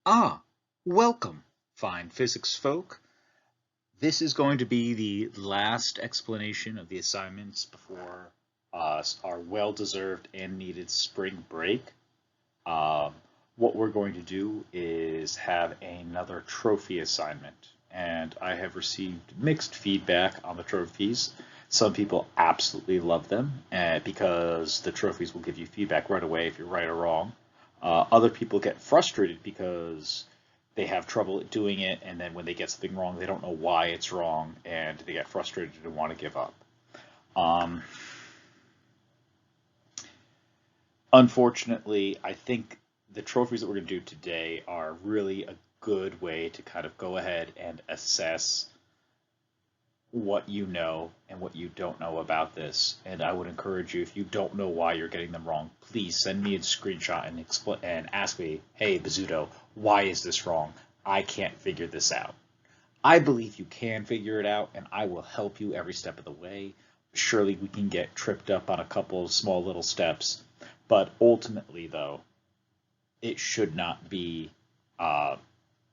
Ah, welcome, fine physics folk. This is going to be the last explanation of the assignments before our well-deserved and needed spring break. Um, what we're going to do is have another trophy assignment, and I have received mixed feedback on the trophies. Some people absolutely love them because the trophies will give you feedback right away if you're right or wrong. Other people get frustrated because they have trouble doing it, and then when they get something wrong, they don't know why it's wrong, and they get frustrated and want to give up. Um, Unfortunately, I think the trophies that we're going to do today are really a good way to kind of go ahead and assess what you know and what you don't know about this. And I would encourage you, if you don't know why you're getting them wrong, please send me a screenshot and ask me, hey, Bazzuto, why is this wrong? I can't figure this out. I believe you can figure it out, and I will help you every step of the way. Surely we can get tripped up on a couple of small little steps, but ultimately, though, it should not be a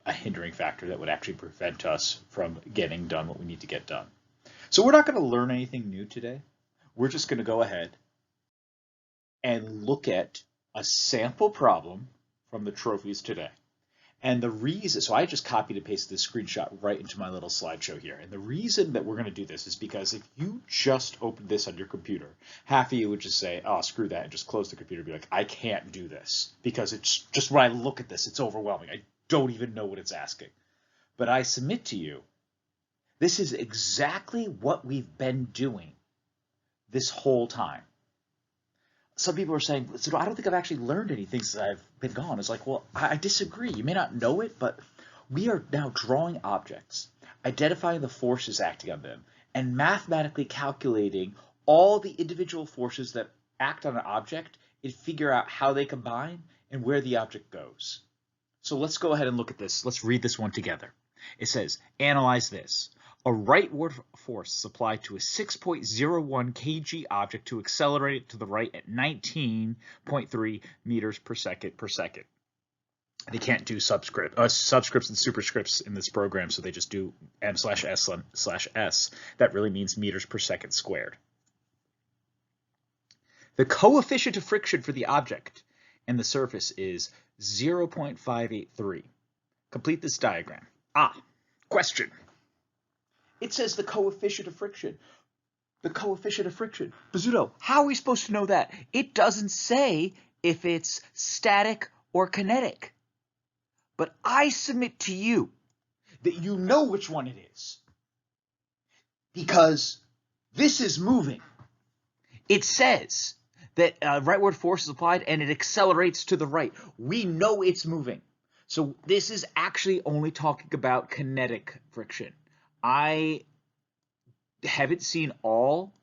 hindering factor that would actually prevent us from getting done what we need to get done. So we're not going to learn anything new today. We're just going to go ahead and look at a sample problem from the trophies today. And the reason, so I just copied and pasted this screenshot right into my little slideshow here. And the reason that we're going to do this is because if you just opened this on your computer, half of you would just say, oh, screw that, and just close the computer and be like, I can't do this. Because it's just when I look at this, it's overwhelming. I don't even know what it's asking. But I submit to you, this is exactly what we've been doing this whole time. Some people are saying, so I don't think I've actually learned anything since I've been gone. It's like, well, I disagree. You may not know it, but we are now drawing objects, identifying the forces acting on them, and mathematically calculating all the individual forces that act on an object and figure out how they combine and where the object goes. So let's go ahead and look at this. Let's read this one together. It says, analyze this. A rightward force is applied to a 6.01 kg object to accelerate it to the right at 19.3 meters per second. They can't do subscripts and superscripts in this program, so they just do m/s/s. That really means meters per second squared. The coefficient of friction for the object and the surface is 0.583. Complete this diagram. Question. It says the coefficient of friction. The coefficient of friction. Bazzuto, how are we supposed to know that? It doesn't say if it's static or kinetic. But I submit to you that you know which one it is. Because this is moving. It says that rightward force is applied and it accelerates to the right. We know it's moving. So this is actually only talking about kinetic friction. I haven't seen all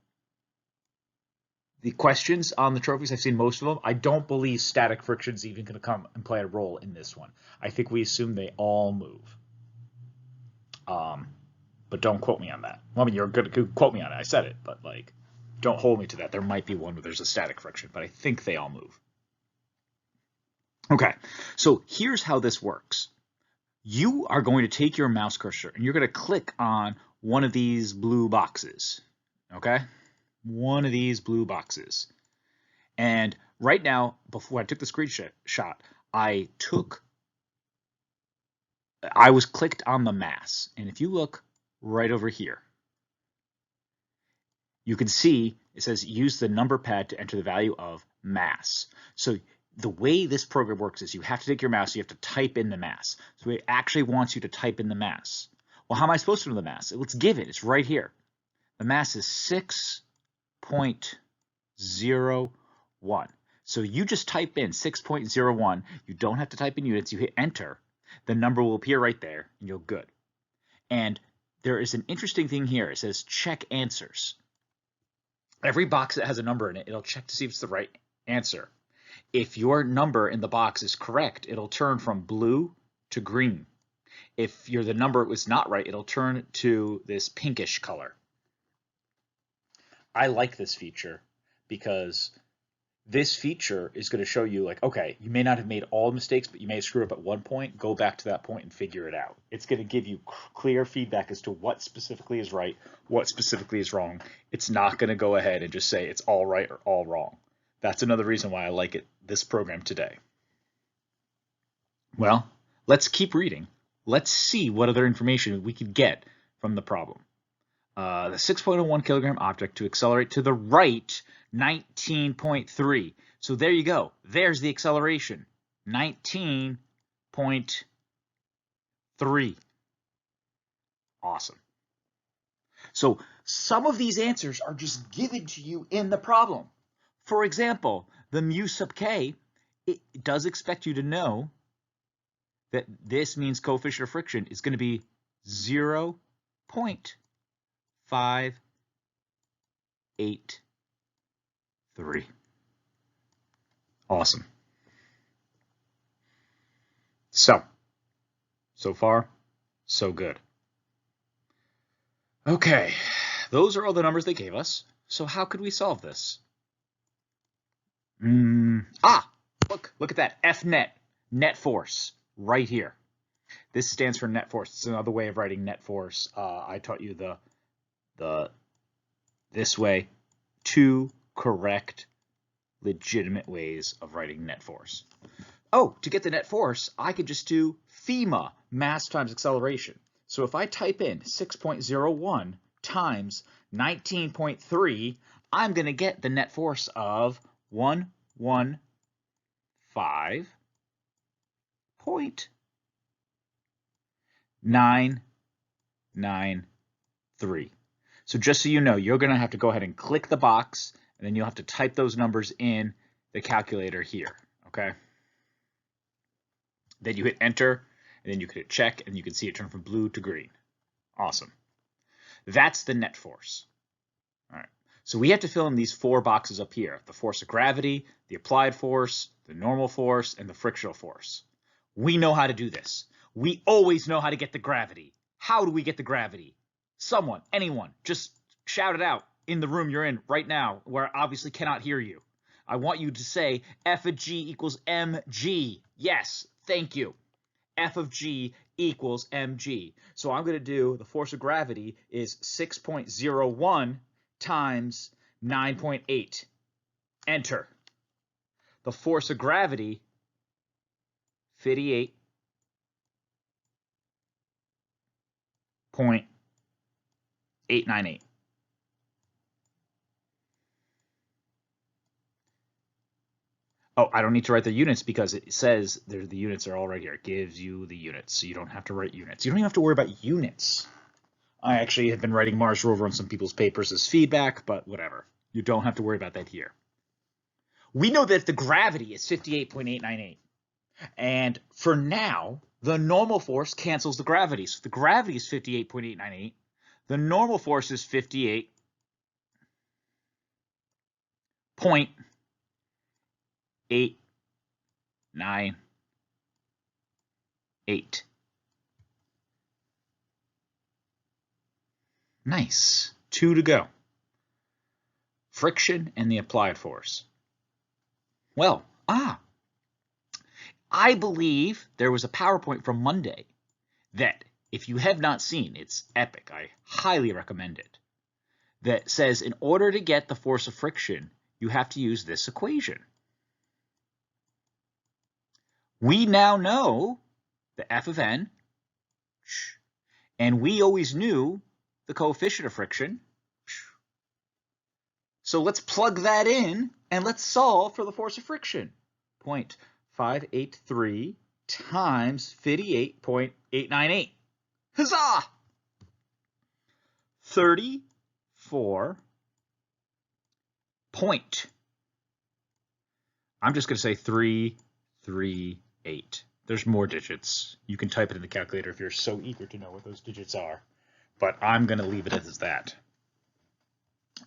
the questions on the trophies. I've seen most of them. I don't believe static friction is even going to come and play a role in this one. I think we assume they all move. But don't quote me on that. Well, I mean, you're good to quote me on it. I said it, but like, don't hold me to that. There might be one where there's a static friction, but I think they all move. Okay, so here's how this works. You are going to take your mouse cursor and you're going to click on one of these blue boxes, okay? One of these blue boxes. And right now, before I took the screenshot, I was clicked on the mass. And if you look right over here, you can see it says use the number pad to enter the value of mass. So the way this program works is you have to take your mouse, you have to type in the mass. So it actually wants you to type in the mass. Well, how am I supposed to know the mass? Let's give it. It's right here. The mass is 6.01. So you just type in 6.01. You don't have to type in units. You hit enter. The number will appear right there, and you're good. And there is an interesting thing here. It says check answers. Every box that has a number in it, it'll check to see if it's the right answer. If your number in the box is correct, it'll turn from blue to green. If the number was not right, it'll turn to this pinkish color. I like this feature because this feature is going to show you like, okay, you may not have made all mistakes, but you may have screwed up at one point. Go back to that point and figure it out. It's going to give you clear feedback as to what specifically is right, what specifically is wrong. It's not going to go ahead and just say it's all right or all wrong. That's another reason why I like this program today. Well, let's keep reading. Let's see what other information we could get from the problem. The 6.01 kilogram object to accelerate to the right 19.3. So there you go. There's the acceleration. 19.3. Awesome. So some of these answers are just given to you in the problem. For example, the mu sub k, it does expect you to know that this means coefficient of friction is going to be 0.583. Awesome. So far, so good. Okay, those are all the numbers they gave us. So how could we solve this? Look at that, F net, net force, right here. This stands for net force. It's another way of writing net force. I taught you this way, 2 correct, legitimate ways of writing net force. Oh, to get the net force, I could just do FEMA, mass times acceleration. So if I type in 6.01 times 19.3, I'm going to get the net force of 115.993. So just so you know, you're going to have to go ahead and click the box, and then you'll have to type those numbers in the calculator here, okay? Then you hit enter, and then you can hit check, and you can see it turn from blue to green. Awesome. That's the net force. All right. So we have to fill in these 4 boxes up here: the force of gravity, the applied force, the normal force, and the frictional force. We know how to do this. We always know how to get the gravity. How do we get the gravity? Someone, anyone, just shout it out in the room you're in right now, where I obviously cannot hear you. I want you to say F of G equals mg. Yes, thank you. F of G equals mg. So I'm going to do the force of gravity is 6.01 times 9.8. Enter. The force of gravity, 58.898. Oh, I don't need to write the units because it says the units are all right here. It gives you the units, so you don't have to write units. You don't even have to worry about units. I actually have been writing Mars rover on some people's papers as feedback, but whatever. You don't have to worry about that here. We know that the gravity is 58.898. And for now, the normal force cancels the gravity. So the gravity is 58.898. The normal force is 58.898. Nice. 2 to go. Friction and the applied force. Well, I believe there was a PowerPoint from Monday that, if you have not seen, it's epic. I highly recommend it. That says in order to get the force of friction, you have to use this equation. We now know the F of n, and we always knew the coefficient of friction. So let's plug that in and let's solve for the force of friction. 0.583 times 58.898. Huzzah! 34 point. I'm just going to say 338. There's more digits. You can type it in the calculator if you're so eager to know what those digits are. But I'm going to leave it as that.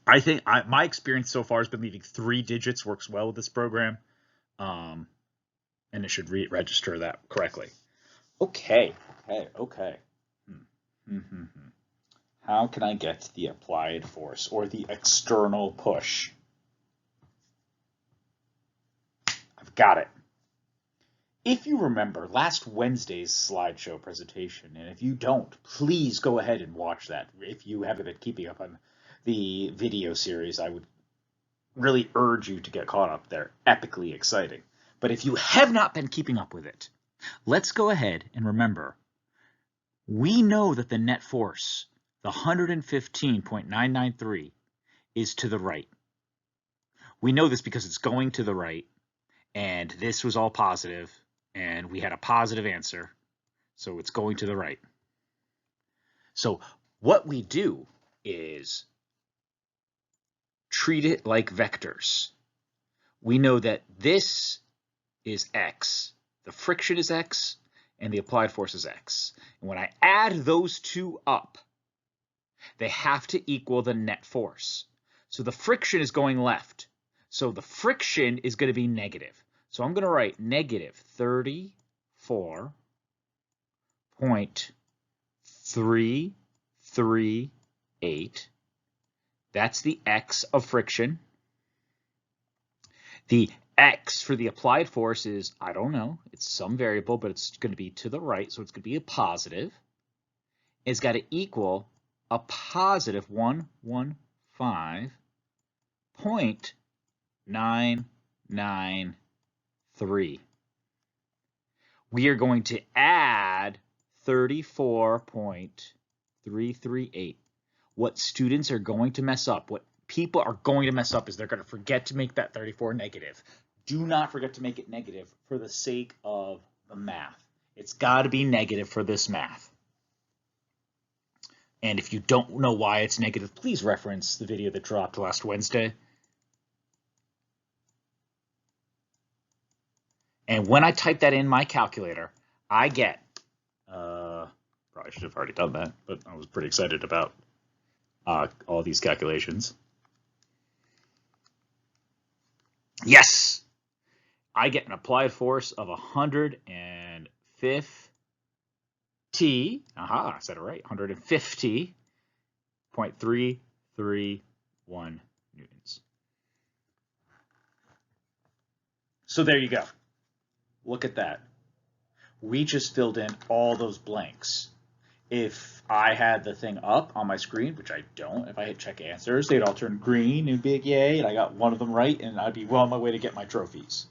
I think my experience so far has been leaving 3 digits works well with this program. And it should register that correctly. Okay. How can I get the applied force or the external push? Got it. If you remember last Wednesday's slideshow presentation, and if you don't, please go ahead and watch that. If you haven't been keeping up on the video series, I would really urge you to get caught up. They're epically exciting. But if you have not been keeping up with it, let's go ahead and remember, we know that the net force, the 115.993, is to the right. We know this because it's going to the right, and this was all positive, and we had a positive answer, so it's going to the right. So what we do is treat it like vectors. We know that this is x, the friction is x, and the applied force is x. And when I add those two up, they have to equal the net force. So the friction is going left. So the friction is going to be negative. So I'm going to write negative 34.338. That's the x of friction. The x for the applied force is, I don't know, it's some variable, but it's going to be to the right, so it's going to be a positive. It's got to equal a positive 115.993. We are going to add 34.338. What students are going to mess up, what people are going to mess up, is they're going to forget to make that 34 negative. Do not forget to make it negative for the sake of the math. It's got to be negative for this math. And if you don't know why it's negative, please reference the video that dropped last Wednesday. And when I type that in my calculator, I get, probably should have already done that, but I was pretty excited about all these calculations. Yes, I get an applied force of 150. Aha, I said it right. 150.331 newtons. So there you go. Look at that. We just filled in all those blanks. If I had the thing up on my screen, which I don't, if I hit check answers, they'd all turn green and be like, yay, and I got one of them right, and I'd be well on my way to get my trophies.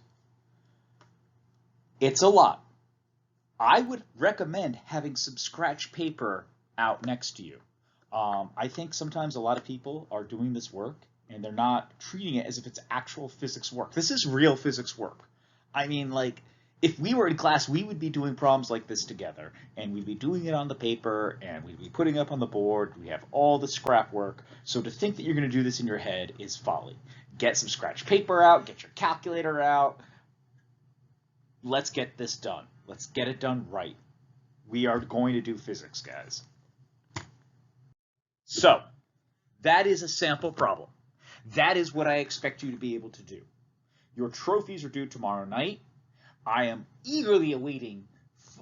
It's a lot. I would recommend having some scratch paper out next to you. I think sometimes a lot of people are doing this work, and they're not treating it as if it's actual physics work. This is real physics work. I mean, like, if we were in class, we would be doing problems like this together, and we'd be doing it on the paper, and we'd be putting it up on the board. We have all the scrap work. So to think that you're going to do this in your head is folly. Get some scratch paper out, get your calculator out. Let's get this done. Let's get it done right. We are going to do physics, guys. So that is a sample problem. That is what I expect you to be able to do. Your trophies are due tomorrow night. I am eagerly awaiting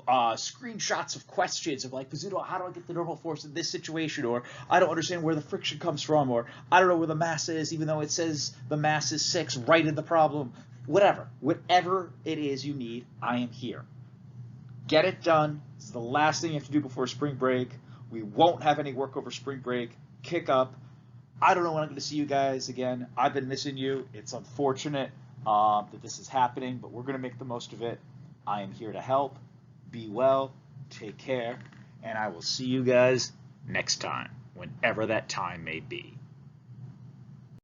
screenshots of questions of like, Pizzuto, how do I get the normal force in this situation? Or I don't understand where the friction comes from. Or I don't know where the mass is, even though it says the mass is 6 right in the problem. Whatever it is you need, I am here. Get it done. It's the last thing you have to do before spring break. We won't have any work over spring break. Kick up. I don't know when I'm going to see you guys again. I've been missing you. It's unfortunate that this is happening, but we're going to make the most of it. I am here to help. Be well. Take care. And I will see you guys next time, whenever that time may be.